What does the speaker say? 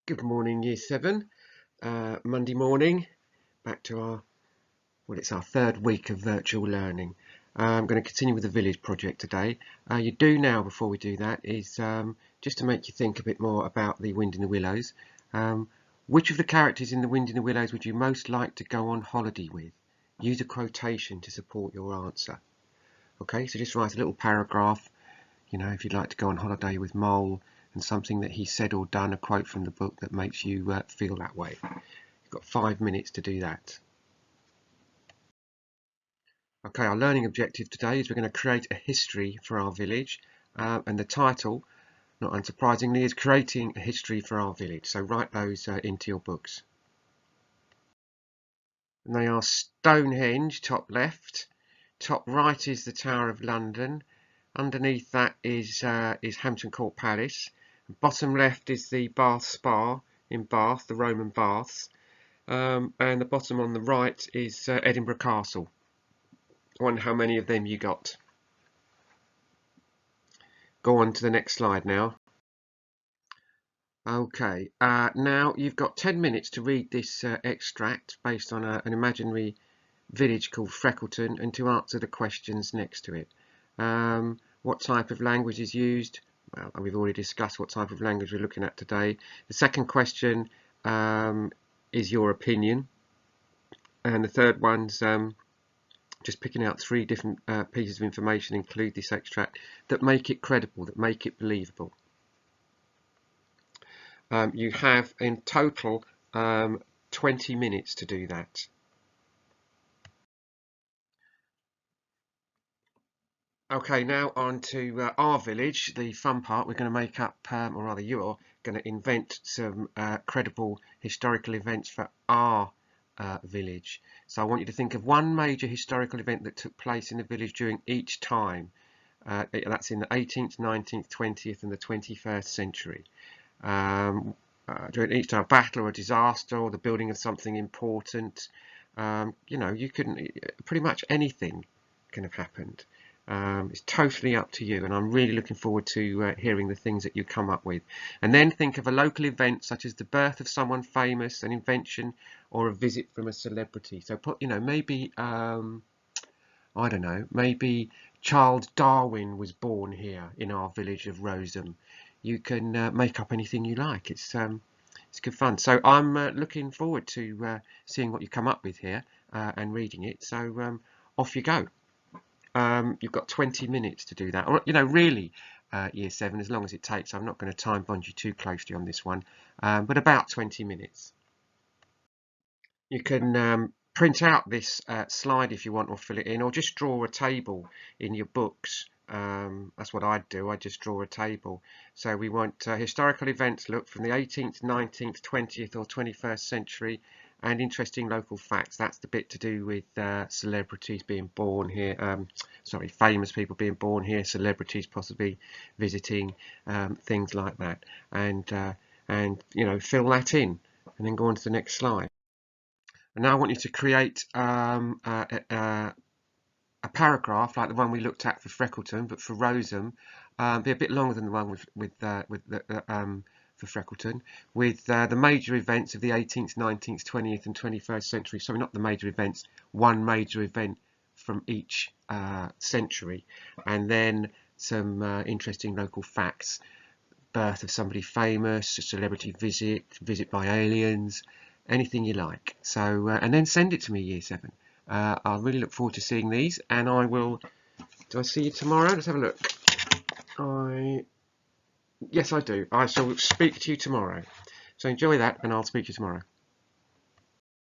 Good morning, Year 7. Monday morning, back to it's our third week of virtual learning. I'm going to continue with the village project today. You do now, before we do that, is just to make you think a bit more about the Wind in the Willows. Which of the characters in the Wind in the Willows would you most like to go on holiday with? Use a quotation to support your answer. Okay, so just write a little paragraph. You know, if you'd like to go on holiday with Mole, and something that he said or done, a quote from the book that makes you feel that way. You've got 5 minutes to do that. Okay, our learning objective today is we're going to create a history for our village, and the title, not unsurprisingly, is Creating a History for Our Village. So write those into your books. And they are Stonehenge, top left. Top right is the Tower of London. Underneath that is Hampton Court Palace. Bottom left is the Bath Spa in Bath, the Roman baths, and the bottom on the right is Edinburgh Castle. I wonder how many of them you got. Go on to the next slide now. Okay, now you've got 10 minutes to read this extract based on an imaginary village called Freckleton and to answer the questions next to it. What type of language is used? Well, we've already discussed what type of language we're looking at today. The second question is your opinion, and the third one's just picking out 3 different pieces of information include this extract that make it credible, that make it believable. You have in total 20 minutes to do that. Okay, now on to our village, the fun part. We're going to make up, or rather you are going to invent some credible historical events for our village. So I want you to think of one major historical event that took place in the village during each time. That's in the 18th, 19th, 20th and the 21st century. During each time, a battle or a disaster or the building of something important. You know, you can pretty much anything can have happened. It's totally up to you, and I'm really looking forward to hearing the things that you come up with. And then think of a local event such as the birth of someone famous, an invention, or a visit from a celebrity. So put, you know, maybe I don't know, maybe Charles Darwin was born here in our village of Roseham. You can make up anything you like. It's good fun. So I'm looking forward to seeing what you come up with here and reading it. So off you go. You've got 20 minutes to do that, or, you know, really Year 7, as long as it takes. I'm not going to time bond you too closely on this one, but about 20 minutes. You can print out this slide if you want, or fill it in, or just draw a table in your books. That's what I'd do. I'd just draw a table. So we want historical events, look, from the 18th, 19th, 20th or 21st century, and interesting local facts. That's the bit to do with celebrities being born here, sorry, famous people being born here, celebrities possibly visiting, things like that. And you know, fill that in and then go on to the next slide. And now I want you to create a paragraph like the one we looked at for Freckleton, but for Roseham, be a bit longer than the one for Freckleton, with the major events of the 18th, 19th, 20th and 21st century. Sorry, not the major events, one major event from each century, and then some interesting local facts. Birth of somebody famous, a celebrity visit by aliens, anything you like. So and then send it to me, Year 7. I really look forward to seeing these, and I will. Do I see you tomorrow? Let's have a look. Yes, I do. I shall speak to you tomorrow. So enjoy that, and I'll speak to you tomorrow.